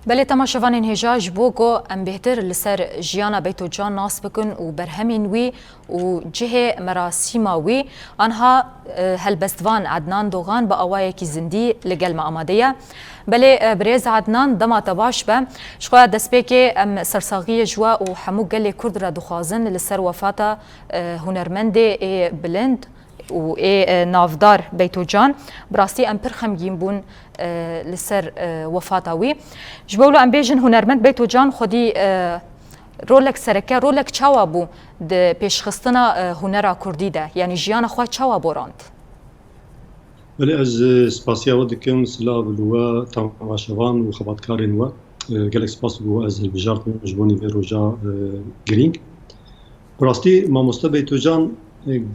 بله تماشاوان هجاج بوگو ام بهتر لسر جیانا بیتو جان ناس بکن و برهمین وی و جه مراسیما وی آنها هلبستوان عدنان دوغان با آوائه کی زندی لگل ما آماده بله بريز عدنان دما تباش به شخوا دسپیک ام سرساغی جوا و حمو گل کرد را دخوازن لسر وفاتا هنرمند بلند و نافدار بیتو جان براستی ام پر خمگین بون لسر وفاتاوی جبولو ام بیجن هنرمند بیتو جان خودی رولک سرکه رولک چاوا بو د پیشخستنا هنرا کردی ده یعنی جیان خوا چاوا بوراند بله از سپاسیا ودکم سلا بلوا تماشاوان و خباتکارین و گلک سپاس بو از بجارت جبونی به روجا گرینگ براستی ماموستا بیتو جان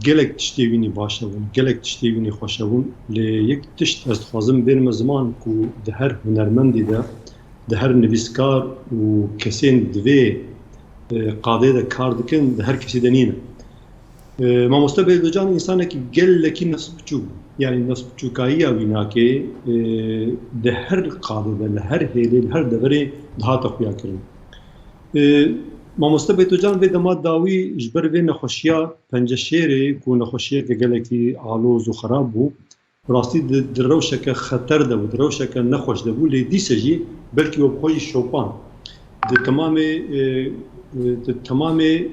گلک تشتیوینی باشه بون گلک تشتیوینی خوشه بون لی یک تشت از خوازم بین زمان کو ده هر هنرمندی ده هر نویسکار و کسین دوی قاده ده کار دکن ده هر کسی دنینه ماموستا بیتو جان انسانه که گلکی نفس بچوک yani nasıl çukaiya vinake de her qadede her hele her devre daha taqwiya kirin mamosta betocan ve dema dawi jber ve nexoşiya penceşere ku nexoşiya ke geleki aloz u xarab bu rastî di rewşeke xeter de bu rewşeke nexoş de bu lê dîse jî belkî we xwe jî şopan di tamamê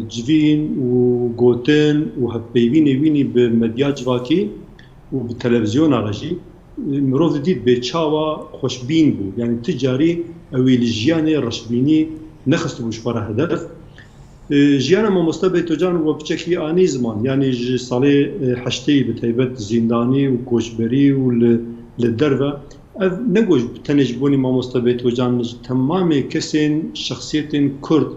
civîn û gotin û hevpeyvînê wînî bi medya civakî û bi televizyona re jî mirov didît bê çawa xweşbîn bû yani ti carî ew ê li jiyanê reşbînî nexistibû ji xwe re hedef jiyana mamosta bêtocan we piçekî anî ziman yani ji salê heştê bi taybet zîndanî û koçberî û li derve ev negoş tenê ji bonî mamosta bêtocan ji temamê kesên şexsiyetên Kurd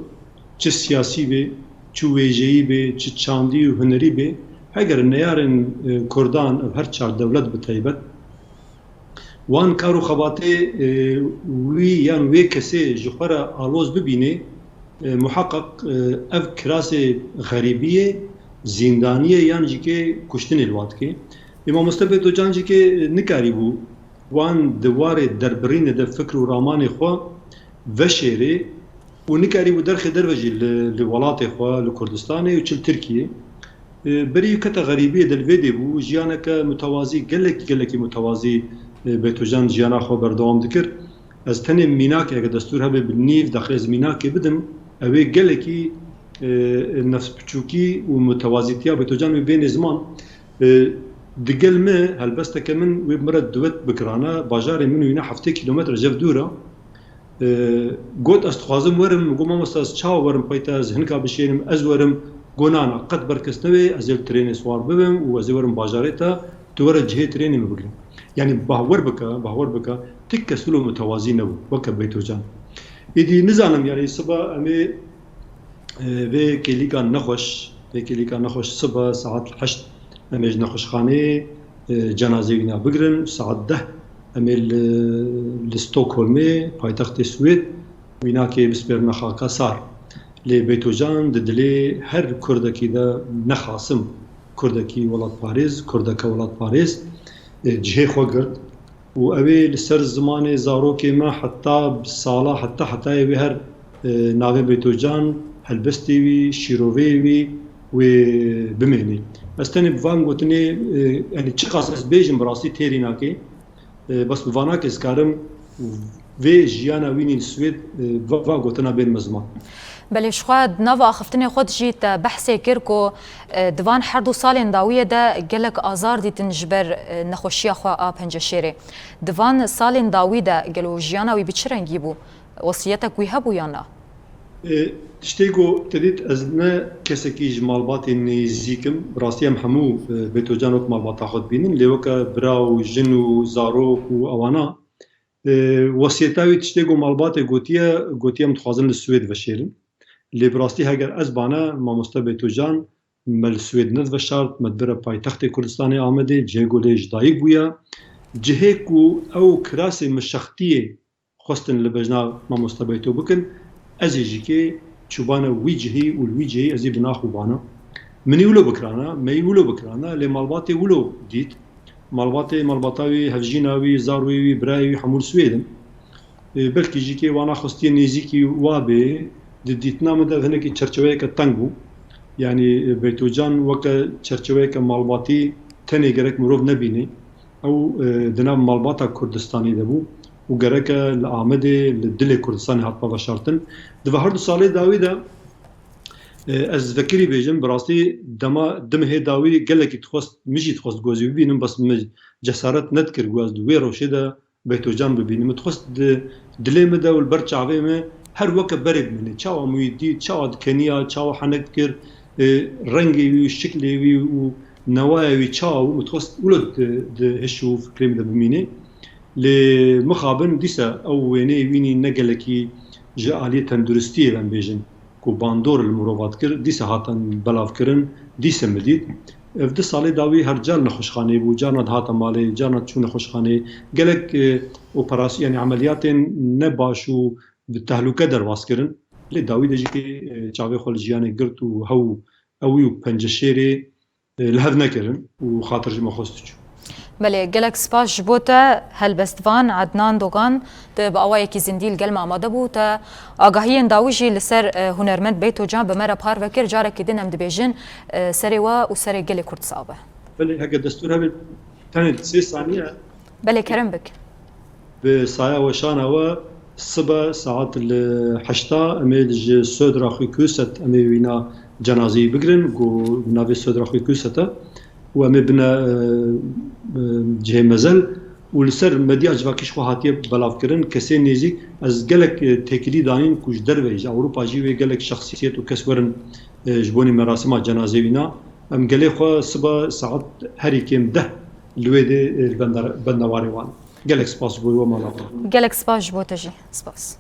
çi siyasî bê, çi wêjeyî bê, çi çandî û hunerî bê, heger neyarên Kurdan ev her çar dewlet bi taybet wan kar û xebatê wî yan wê kesê ji xwe re aloz bibîne muheqeq ev kirasê xerîbiyê, zîndaniyê yan jîkê kuştinê li wat dike. Mamosta bêtocan jîkê nikarî bû wan di warê derbirînê de fikr û ramanê xwe veşêrê û nikarî bû derxê derve jî li welatê xwe li Kurdistanê û çi li Tirkiyê berî kete xerîbiyê de li vê de bû jiyaneke mutewazî gelekî mutewazî bêtocan jiyana xwe berdewam dikir ez tenê mînakê ege destûr hebe bi nîv daxil ez mînakê bidim ew ê gelekî nefsbiçûkî û mutewazîtiya bêtocan wê bênê ziman digel me helbesteke min wê mire duwet bikirane bajarê min wîne 7 kîlometre jev dûr e got ez dixwazim werim got mamosta ez çawa werim peyta ez hinka bişêrim ez werim got nana qet berkes nebe ez ê li trênê swar bibim û ez ê werim bajarê te tu were cihê trênê min bigirin yani bahwer bike tik kesul û mutewazî nebû weke bêtocan êdî nizanim yani siba em ê vê kêlîka nexweş siba saet 8 em ê ji nexweşxaneyê cenazê wîna bigirin saet 10 em ê li Stockholmê paytextê Swêd wînakê bispêrina xaka sar lê bêtocan di dilê her Kurdekî de nexasim Kurdekî welatparêz Kurdeke welatparêz cihê xwe girt û ew ê li ser zimanê zarokê me heta sala hetayê wê her navê bêtocan helbestê wî şîrovê wî wê bimênî ez tenê bi van gotinê yani çi qas ez bêjim bi rastî têrî nakê bas bi vanakê ez karim vê jiyana wînî li Swêd va gotina bên me ziman بله شخوا نوا خفتنی خود جیت بحثی کر کو دوان هر دو سالین داویه ده گلک آزار دیتن جبر نخوشی خوا آ پنجشیره دوان سالین داوی ده گلو جیانا وی بچرنگی بو وصیتک وی هبو یا نه تشتیگو تدید از نه کسی که جمالبات نزیکم راستی هم همو بێتۆجان وەک ماڵباتا خۆت بینن لێوەکە برا و ژن و زارۆک و ئەوانە وەسیەتاوی تشتێک و ماڵباتێ گوتیە em dixwazin li Swêd veşêrin lê bi rastî heger ez bane mamosta bêtocan me li Swêd nedveşart me dibire paytextê Kurdistanê Amedê cihê golê ji dayîk bûye cihê ku ew kirasê mişextiyê xwestin li bejna mamosta bêto bikin ez ê jîkê çûbana wî cihê û li wî cihê ez ê bi naxwibana minî wilo bikirane me yî wilo bikirane lê malbatê wilo dît malbatê malbata wî hevjîna wî zarwê wî birayê wî hemû li Swêdin بلکه جی که وانا خستی نزیکی وابه دیتنا مده هنگی چرچوه که تنگ بو یعنی بیتو جان وقت چرچوه که مالباتی تنه گرک مروف نبینه او دناب مالباتا کردستانی ده بو و گرک لآمده لدل کردستانی حتما بشارتن دو هر دو ساله داوی ده از فکری بیجم براستی دمه داوی گلکی تخواست مجی تخواست گوزی ببینم بس جسارت ندکر گوز دوی روشه ده بیتو جان ببینم تخواست دلیم ده و البر چاوه me her vaka berek mene çava muidi çava dikeniya çava hanek kir rengi wî şekli wî û newaya wî çava û txwest ulad de heşû fikrê de bimîne lê mixabin dîsa ew wêneyê wînî ne gelekî ji aliyê tenduristiyê em bêjin ku bandor li mirovat kir dîsa hatan belavkirin dîsa me dît ev di salê dawî her car nexweşxaneyê bû carna dihata malê carna çû nexweşxaneyê gelek operasyon yani ameliyatên ne baş û bi tehlûke derwas kirin lê dawî de jî çavê xwe li jiyanê girt û hew ewî û penceşêrê li hev nekirin û xatir ji me xwest diçû. بله گلک سپاس جبو ته هلبستوان عدنان دوغان ته با اوایکی زندیل گلم آماده بو ته آگاهی داویجی لسر هنرمند بیتو جان به مرا پار وکر جاره که دینم دبیجن سری و سری گلی کرد صعبه. بله هکه دستور هم تنید 3 ثانیه. بله کرم بک. به سایه و شانه و صبح ساعت 8 امیل سود راخی کوست امی وینا جنازی بگرن گو ناوی سود راخی کوسته و امی بنا جه مزل و لسر مدیا جواکیش خو هاتیه بلاف کرن کسی نزیک از گلک تکلی دانین کوش درویج اروپا جیوی گلک شخصیت و کس ورن جبونی مراسم جنازه وینا ام گلی خو صبح ساعت هر کیم 10 لویده بندواری وان گلک سپاس بو و مالا گلک سپاس بو تجی سپاس